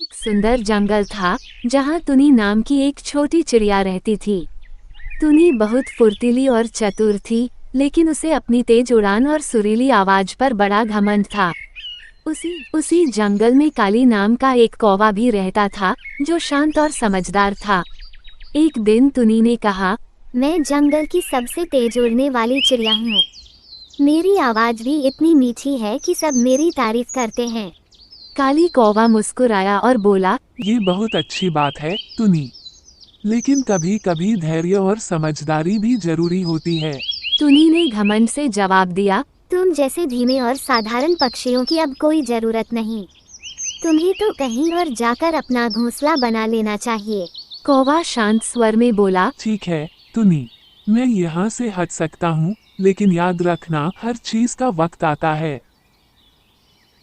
एक सुंदर जंगल था जहाँ तुनी नाम की एक छोटी चिड़िया रहती थी। तुनी बहुत फुर्तीली और चतुर थी, लेकिन उसे अपनी तेज उड़ान और सुरीली आवाज पर बड़ा घमंड था। उसी जंगल में काली नाम का एक कौवा भी रहता था, जो शांत और समझदार था। एक दिन तुनी ने कहा, मैं जंगल की सबसे तेज उड़ने वाली चिड़िया हूँ। मेरी आवाज भी इतनी मीठी है कि सब मेरी तारीफ करते हैं। काली कौवा मुस्कुराया और बोला, ये बहुत अच्छी बात है तुनी, लेकिन कभी कभी धैर्य और समझदारी भी जरूरी होती है। तुनी ने घमंड से जवाब दिया, तुम जैसे धीमे और साधारण पक्षियों की अब कोई जरूरत नहीं। तुम्हें तो कहीं और जाकर अपना घोंसला बना लेना चाहिए। कौवा शांत स्वर में बोला, ठीक है तुनी, मैं यहाँ से हट सकता हूँ, लेकिन याद रखना हर चीज का वक्त आता है।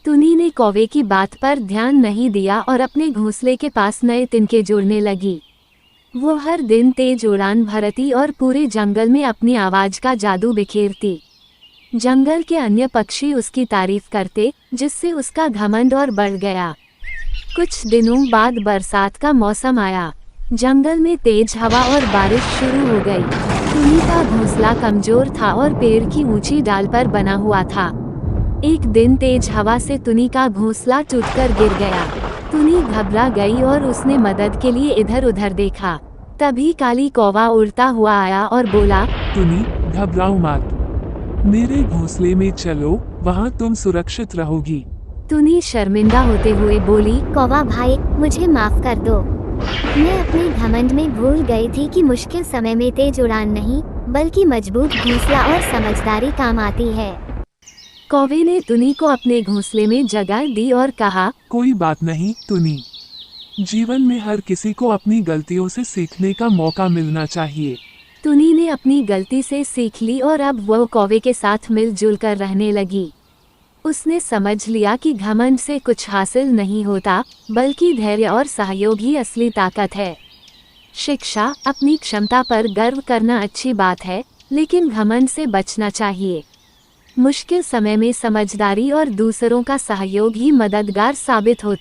तुनी ने कौवे की बात पर ध्यान नहीं दिया और अपने घोंसले के पास नए तिनके जोड़ने लगी। वो हर दिन तेज उड़ान भरती और पूरे जंगल में अपनी आवाज का जादू बिखेरती। जंगल के अन्य पक्षी उसकी तारीफ करते, जिससे उसका घमंड और बढ़ गया। कुछ दिनों बाद बरसात का मौसम आया। जंगल में तेज हवा और बारिश शुरू हो गई। तुनी का घोंसला कमजोर था और पेड़ की ऊंची डाल पर बना हुआ था। एक दिन तेज हवा से तुनी का घोंसला टूटकर गिर गया। तुनी घबरा गई और उसने मदद के लिए इधर उधर देखा। तभी काली कौवा उड़ता हुआ आया और बोला, तुनी घबराओ मत, मेरे घोंसले में चलो, वहाँ तुम सुरक्षित रहोगी। तुनी शर्मिंदा होते हुए बोली, कौवा भाई, मुझे माफ कर दो। मैं अपने घमंड में भूल गई थी कि मुश्किल समय में तेज उड़ान नहीं, बल्कि मजबूत घोंसला और समझदारी काम आती है। कौवे ने तुनी को अपने घोंसले में जगह दी और कहा, कोई बात नहीं तुनी, जीवन में हर किसी को अपनी गलतियों से सीखने का मौका मिलना चाहिए। तुनी ने अपनी गलती से सीख ली और अब वह कौवे के साथ मिलजुल कर रहने लगी। उसने समझ लिया कि घमंड से कुछ हासिल नहीं होता, बल्कि धैर्य और सहयोग ही असली ताकत है। शिक्षा, अपनी क्षमता पर गर्व करना अच्छी बात है, लेकिन घमंड से बचना चाहिए। मुश्किल समय में समझदारी और दूसरों का सहयोग ही मददगार साबित होता है।